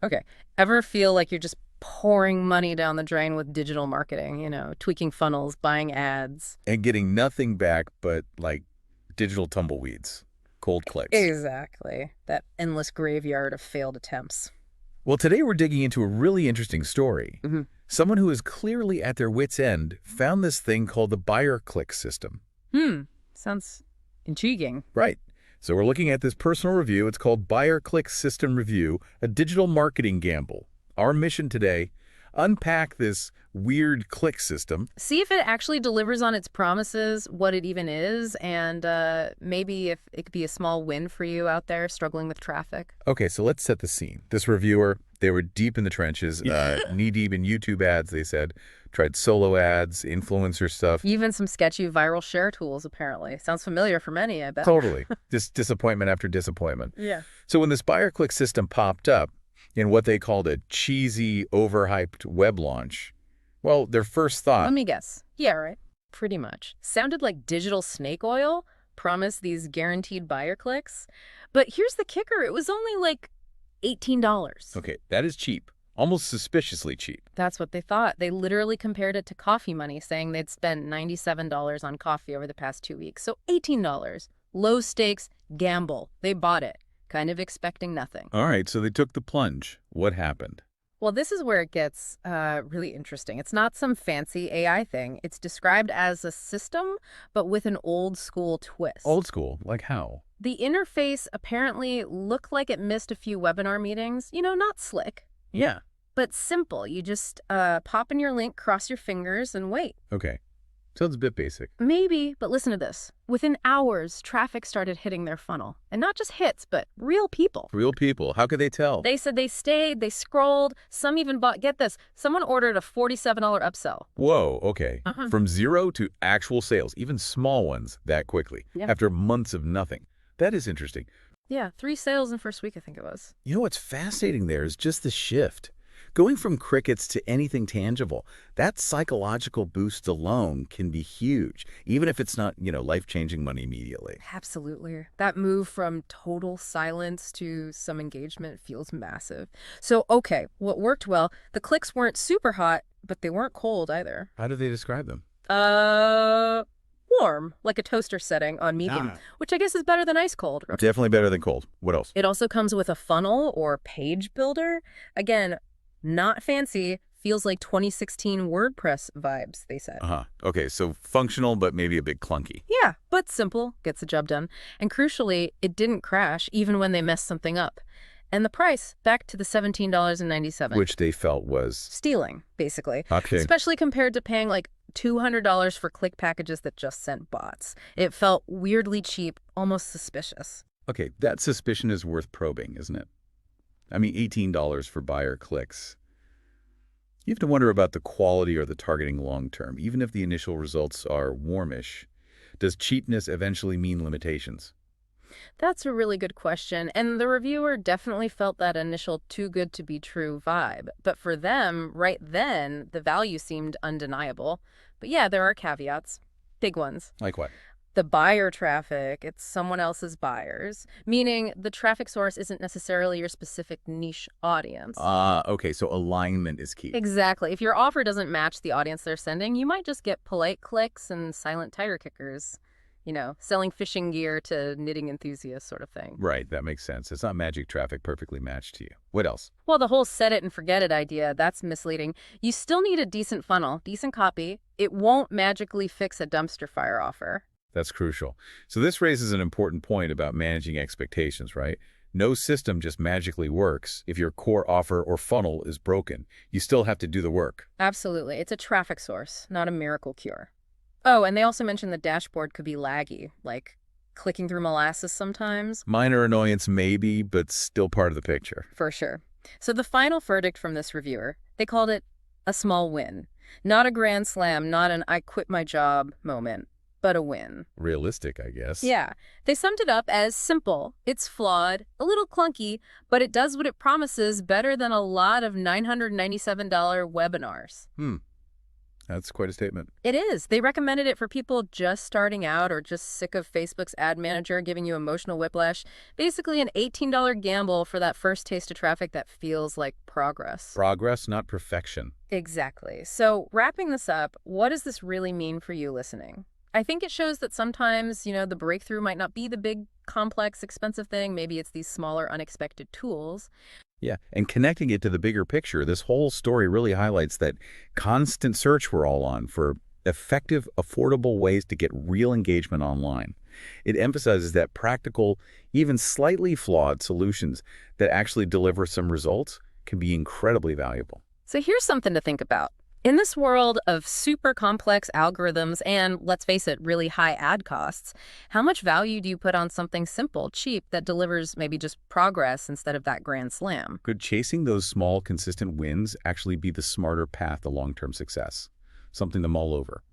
Okay. Ever feel like you're just pouring money down the drain with digital marketing, tweaking funnels, buying ads? And getting nothing back but, like, digital tumbleweeds, cold clicks. Exactly. That endless graveyard of failed attempts. Well, today we're digging into a really interesting story. Hmm. Someone who is clearly at their wits' end found this thing called the buyer click system. Sounds intriguing. Right. So we're looking at this personal review. It's called Buyer Click System Review, a digital marketing gamble. Our mission today, unpack this weird click system. See if it actually delivers on its promises, what it even is, and maybe if it could be a small win for you out there struggling with traffic. Okay, so let's set the scene. This reviewer, they were deep in the trenches, knee-deep in YouTube ads, they said. Tried solo ads, influencer stuff. Even some sketchy viral share tools, apparently. Sounds familiar for many, I bet. Totally. Just disappointment after disappointment. Yeah. So when this buyer click system popped up in what they called a cheesy, overhyped web launch, well, their first thought... Let me guess. Yeah, right. Pretty much. Sounded like digital snake oil, promised these guaranteed buyer clicks. But here's the kicker. It was only like $18. Okay, that is cheap. Almost suspiciously cheap. That's what they thought. They literally compared it to coffee money, saying they'd spent $97 on coffee over the past 2 weeks. So $18. Low stakes gamble. They bought it, kind of expecting nothing. All right, so they took the plunge. What happened? Well, this is where it gets really interesting. It's not some fancy AI thing. It's described as a system, but with an old school twist. Old school? Like how? The interface apparently looked like it missed a few webinar meetings. Not slick. Yeah. But simple. You just pop in your link, cross your fingers, and wait. Okay. Sounds a bit basic. Maybe, but listen to this. Within hours, traffic started hitting their funnel. And not just hits, but real people. Real people. How could they tell? They said they stayed, they scrolled, some even bought, get this, someone ordered a $47 upsell. Whoa, okay. From zero to actual sales, even small ones, that quickly, after months of nothing. That is interesting. Yeah, 3 sales in first week, I think it was. You know what's fascinating there is just the shift. Going from crickets to anything tangible, that psychological boost alone can be huge, even if it's not, life-changing money immediately. Absolutely. That move from total silence to some engagement feels massive. So, okay, what worked well, the clicks weren't super hot, but they weren't cold either. How do they describe them? Warm, like a toaster setting on medium, which I guess is better than ice cold. Definitely better than cold. What else? It also comes with a funnel or page builder. Again, not fancy, feels like 2016 WordPress vibes, they said. Okay, so functional, but maybe a bit clunky. Yeah, but simple, gets the job done. And crucially, it didn't crash even when they messed something up. And the price, back to the $17.97. Which they felt was... stealing, basically. Okay. Especially compared to paying like $200 for click packages that just sent bots. It felt weirdly cheap, almost suspicious. Okay, that suspicion is worth probing, isn't it? I mean, $18 for buyer clicks. You have to wonder about the quality or the targeting long term. Even if the initial results are warmish, does cheapness eventually mean limitations? That's a really good question, and the reviewer definitely felt that initial too good to be true vibe. But for them, right then, the value seemed undeniable. But yeah, there are caveats. Big ones. Like what? The buyer traffic, it's someone else's buyers, meaning the traffic source isn't necessarily your specific niche audience. Okay, so alignment is key. Exactly. If your offer doesn't match the audience they're sending, you might just get polite clicks and silent tire kickers. Selling fishing gear to knitting enthusiasts sort of thing. Right, that makes sense. It's not magic traffic perfectly matched to you. What else? Well, the whole set it and forget it idea, that's misleading. You still need a decent funnel, decent copy. It won't magically fix a dumpster fire offer. That's crucial. So this raises an important point about managing expectations, right? No system just magically works if your core offer or funnel is broken. You still have to do the work. Absolutely. It's a traffic source, not a miracle cure. Oh, and they also mentioned the dashboard could be laggy, like clicking through molasses sometimes. Minor annoyance maybe, but still part of the picture. For sure. So the final verdict from this reviewer, they called it a small win. Not a grand slam, not an I quit my job moment, but a win. Realistic, I guess. Yeah. They summed it up as simple. It's flawed, a little clunky, but it does what it promises better than a lot of $997 webinars. That's quite a statement. It is. They recommended it for people just starting out or just sick of Facebook's ad manager giving you emotional whiplash. Basically, an $18 gamble for that first taste of traffic that feels like progress. Progress, not perfection. Exactly. So, wrapping this up, what does this really mean for you listening? I think it shows that sometimes, the breakthrough might not be the big, complex, expensive thing. Maybe it's these smaller, unexpected tools. Yeah, and connecting it to the bigger picture, this whole story really highlights that constant search we're all on for effective, affordable ways to get real engagement online. It emphasizes that practical, even slightly flawed solutions that actually deliver some results can be incredibly valuable. So here's something to think about. In this world of super complex algorithms and, let's face it, really high ad costs, how much value do you put on something simple, cheap, that delivers maybe just progress instead of that grand slam? Could chasing those small, consistent wins actually be the smarter path to long-term success? Something to mull over.